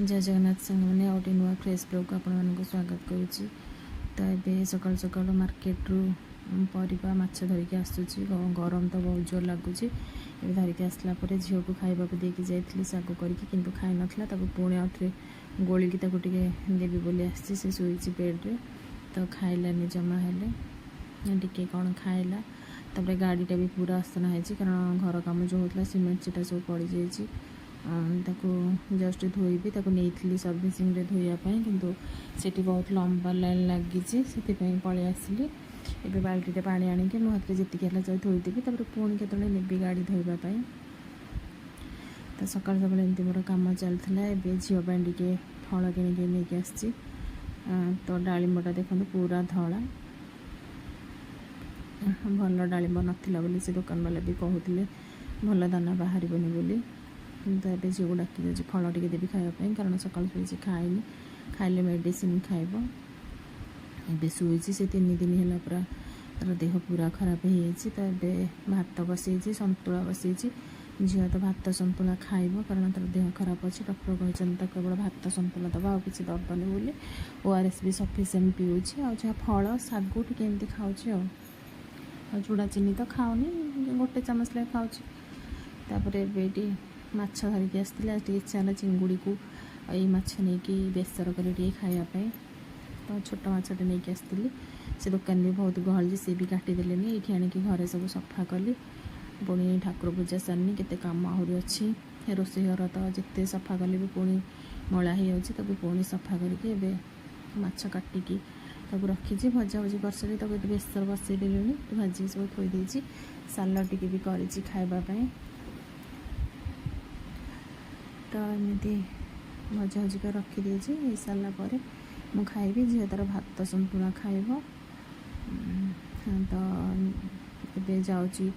जय जगन्नाथ सांग मैंने आउटे नुआ फ्रेश ब्लॉग को आपण मानक स्वागत करुच्ची। तो ये सकाल सकाल मार्केट रू परिबा माछ धरिकी आसूची। गरम तो बहुत जोर लगुच। ये धरिकी आसला झील को खाइबा देकी जाइली साग करके किंतु खाई नथला पुणी आउे गोलिकी देवी बोली आसी से शुई बेड्रे तो खाइलानी जमा हेले टिके कौन खाइला। तापर गाड़ीटा भी पूरा आसना है कारण घर कम जो होता सीमेंट सीटा सब पड़ जाइए। जस्ट धोईबी नहीं सर्विसिंग रे धोयापाई किंतु सेठी बहुत लंबा लाइन लगी से पलि आसली। एबे बाल्टीटे पानी आणिके मो हाथ में जी है धोईदेवी पुणी के नेबी गाड़ी धोवाई। तो सका सका एमती मोर कम चलता है। झील टे फल कि आसी तो डालिंबटा देखो पूरा धला भल डालिंब नाला बोली से दुकान वाला भी कहते भल दाना बाहर बोली। तो ये झील को डाकी जाऊँगी फल टे देवी खायापी कारण सका शुई खाएनि खाइले मेडिसिन खाइब। ए शुई से 3 दिन है पूरा तार देह पूरा खराब हो। तो ये भात बसई सन्तुला बसई झील तो भात सन्तुला खाइब कारण तार देह खराब अच्छे। डॉक्टर कहते केवल भात सन्तुला दबा आउ कि दबनी बोली। ORS भी सफिसीयंट पीऊँगी आ जहाँ फल साग टी एमती खाऊँ चूड़ा चीनी तो खाऊनी गोटे चामच लगे खाऊँ। ये माछ धरिकी आसती आज इच्छा है चिंगुड़ी को यही माछ नहीं बेसर कर खायापी। तो छोट माछटे नहीं आसती से दुकान भी बहुत गहल सी भी काटिदेले ये आणिकी घरे सब सफा कली पुणी ठाकुर पूजा सारनी केते काम आहरी अच्छी रोषे घर तो जिते सफा कले भी पुणी मला हो पुणी सफा करके माछ काटिकी रखी भजा भजी कर सारी बेसर बसई देनी भाजी सब थोड़ी सालाड टी भी कर खावाई। तो एमती भजा भजी कर रखीदे सारापर मु खाइबी झील तार भात सन्तुला खाइब। तो ये जाऊँगी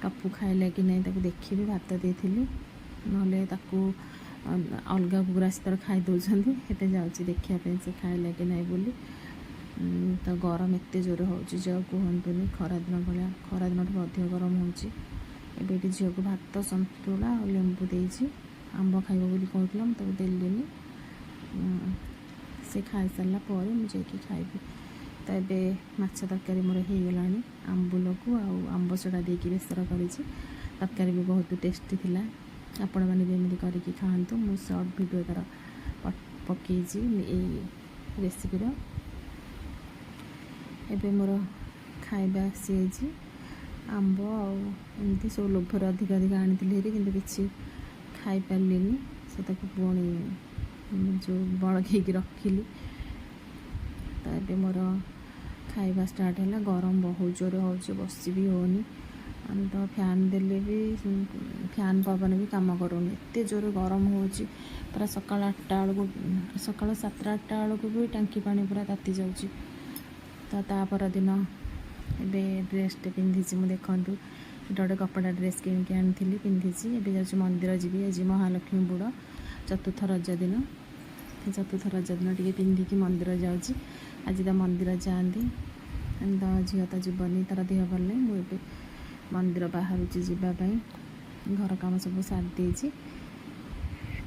टपू खाइला कि नहीं देखी भात देती ना अलग कुकुर आसी तार खाई दौरान ये जाऊँगी देखापी से खाइला कि नहीं बोली। तो गरम एत जोर हो कहतुनि खरा दिन भाया खरा दिन अधिक गरम हो। झील को भात सन्तुला और लेंबू देती आंब खाइब बोली कहूला मुझे देली से खाई सारा पर मुझे खाइबी। तो ये माछ तरकारी मोर हो गला आंबुल को आंब सड़ा देकी बेसर कर तरकारी भी बहुत टेस्टी थिला। आपण मैंने भी एमती करके खातु मु सर्ट वीडियो तार पकई रेसिपीर। एबे मोर खाइबा आसी आंब आमती सब लोभर अधिक अधिक आनी कि किसी खाई पार्लिनी से पुणी जो बड़कई रखिली। तो ये मोर खाइबा स्टार्ट है। गरम बहुत जोर हो बस भी होनी तो फैन देले भी फैन पवन भी कम करूनी एत जोर गरम हो पूरा सका 8टा बेलू सका 7टा 8टा बेलू भी टांकी पानी पूरा ताती जाऊँगी। तो तापर दिन ए ड्रेसटे पिंधि मुझे देखूँ गोटे कपड़ा ड्रेस किणिकी आनी पिंधि जाऊँ मंदिर जी आज महालक्ष्मी बुड़ चतुर्थ रज दिन चतुर्थ रज दिन टे पिंधिकी मंदिर जाऊँगी। आज तो मंदिर जाती तो झील तो जीवनी तार देह भल नहीं मुझे मंदिर बाहर जावाई घर कम सब सारी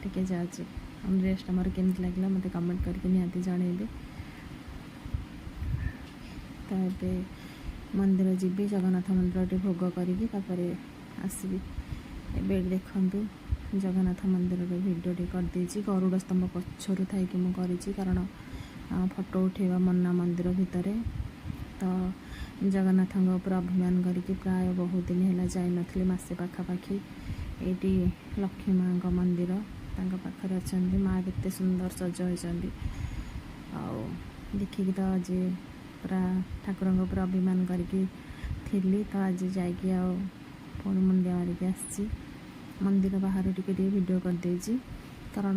टे जाऊँ। ड्रेसटा मोर केमती लगे मत कमेंट करके निहाती जनइबे। तो ये मंदिर जी जगन्नाथ मंदिर टे भोग करी आसबि। ए देखु जगन्नाथ मंदिर भिडियोटे करदे गरुड़ स्तंभ पछर थी मुझे कारण फोटो उठेवा मना मंदिर भितर। तो जगन्नाथ उपर अभिमान करके प्राय बहुत दिन है जाई नथली मासे पाखापाखी ये लक्ष्मी माँ का मंदिर पाखे अच्छा माँ के सुंदर सज होती देखिकी। तो आज पूरा ठाकुर उपर अभिमान करके थी। तो आज जाकि पुणी मुंडिया मारिक आसी मंदिर बाहर टिके वीडियो करदे कारण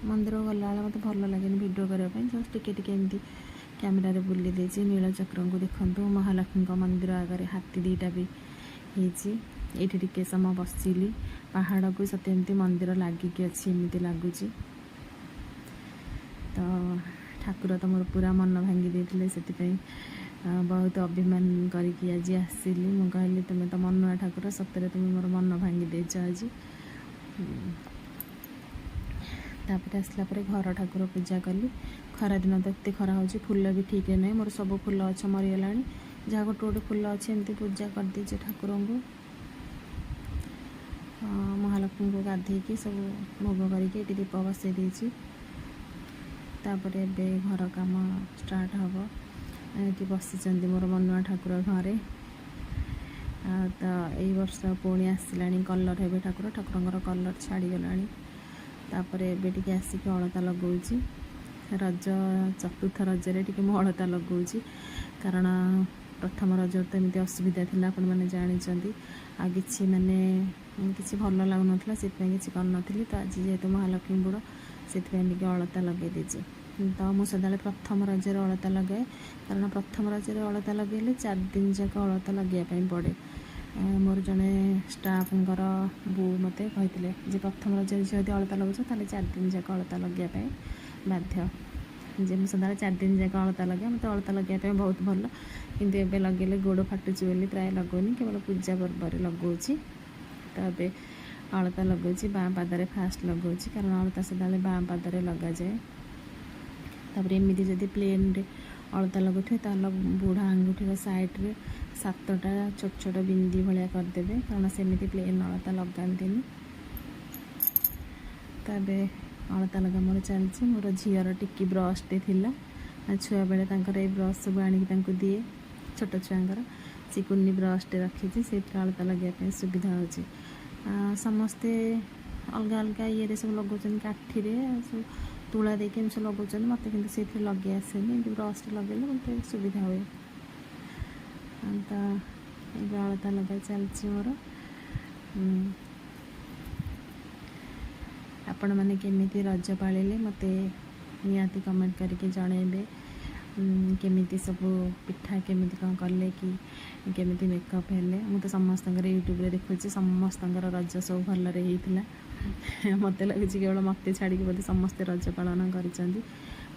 मंदिर गला मत भल लगे वीडियो करने जस्ट टिके एमती कैमेरा बुले नीलचक्र को देखूँ महालक्ष्मी मंदिर आगे हाथी 2टा भी ये टिके समय बसिली पहाड़ को सत एमती मंदिर लगिकी अच्छी एमती लगुच। तो ठाकुर तो मोर पूरा मन भांगी देते से बहुत अभिमान करके आज आसिली मु कहली तुम्हें तो मनुआ ठाकुर सतरे तुम्हें मोर मन भांगी देच आज। तापर आसला पर घर ठाकुर पूजा कली। खरा दिन तो एत खरा हो फूल भी ठीक है नहीं मोर सब फूल गछ मरीगला जहाँ गोटे गोटे फूल अच्छे एमती पूजा कर दीजिए ठाकुर को महालक्ष्मी को गाधेकी सब भोग करके दीप बसई देती। तापर एबे घर काम स्टार्ट हम ये बसी मोर मनुआ ठाकुर घरे तो यही वर्ष पुणी आसला कलर हे ठाकुर ठाकुर कलर छाड़गला। तापर एबे टिके आसिक अलता लगौची रज चतुर्थ रजरे टिके मु अलता लगौची कारण प्रथम रज तो एमती असुविधा थिला आपण माने जानिचंती आ किछि माने किछि भल लागु नथला से किछि कर नथली तो आज जेहेतु महालक्ष्मी बुड़ से टिके अलता लगे देछि। तो मु सदाले प्रथम रजरे अलता लगाए कारण प्रथम रजरे अलता लगेले 4 दिन जाक अलता लगे पड़े। मोर जड़े स्टाफर बो मत कहते जे प्रथम रज जब अलता लगुच ताले 4 दिन जाक अलता लगे बाध्य जे मुझे सदा 4 दिन जाक अलता लगे मत अलता लगे बहुत भल किंतु एबे लगेले गोड़ फाटुची बोली प्राय लगौनी केवल पूजा पर्व लगौची। तो ये अलता लगौची बाँ पादरे फास्ट लगौची कारण अलता सदा बाँ पादरे लगा जाए। तापर एमती जदि प्लेन रे अलता लगुथे ताल बुढ़ा आंगुठीर साइड्रे 7टा छोट छोट बिंदी भाया करदे कारण सेमती प्लेन अलता लगाती। तब अलता लगा मोर चलती मोर झीर टिकी ब्रशटे थिला छुआ बेले ये ब्रश सब आणिक दिए छोट छुआंकर सी कुन्नी ब्रशटे रखी से अलता लगे सुविधा हो समस्ते अलग अलग ये सब लगौन काठी सब तुला देके सब लगौन मत कि से लगे आसेनि ब्रश लगे मत सुविधा हुए। तो ये अलता लगा चलती मोर आपण मैंने केमिति रज पाले मत निहाती कमेंट करके जनइबे केमिति सब पिठा केमिति कौन कले कि केमिति मेकअप हेले मु तो समस्त यूट्यूब रे देखुची समस्त रज सब भलरे होता मत लगुच केवल मत छाड़ी बोधे समस्ते रज पालन कर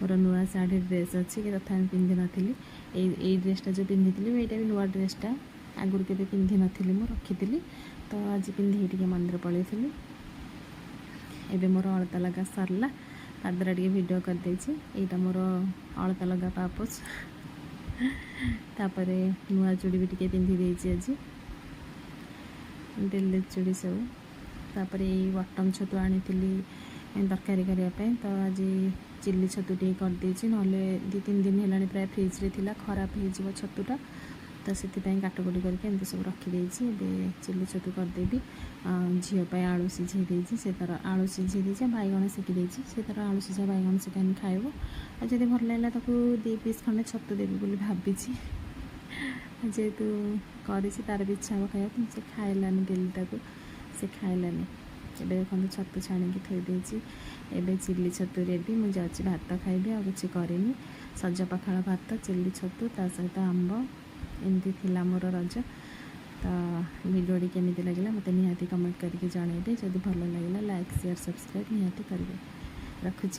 मोर नुआ शाढ़ी ड्रेस अच्छी कि तथा पिंधि नी यही ड्रेसटा जो पिंधि यहाँ भी नुआ ड्रेसटा आगुरी के पिंधि नी मु रखी तो आज पिंधि मंदिर पलैली। एबे मोर अलता लगा सरला पादरा टे वीडियो करदे यहाँ मोर अलता लगा पापोच तापर नुआ चूड़ी भी टे पिंधि आज डेली चूड़ी सब तापर ये बटम छतु आनी तरकारी करने तो आज चिल्ली छतु टे करदे ना 2-3 दिन है प्राय फ्रिज रे थिला खराब हो छतुटा तो से काटकुटी करके एमती सब रखीदे चिल्ली छतु करदेवी झीपाई आलू सीझे से तार आलू सीझे बैगण सेकी से तार आलू सीझा बैगण सेकानी खाइब और जब भल लगे ताको 2 पीस खंडे छतु देवी बोली भावी जेहेतु कर तार भी इच्छा हम खाया से खाइलानी डेली ताको से खाइलानी एबे देखो छतु छाणी थोड़ी एबे चिल्ली छतु रेडी मुझे जाऊँगी भात खाइबी आ किसी करेनी सज पखाड़ भात चिल्ली छतु ता सहित आंब एमती थिला मोर रज। तो वीडियो केमिति लगे मत निहाती कमेंट करके जनइबे जदि भल लगे लाइक शेयर सब्सक्राइब निहाती करेंगे रखुची।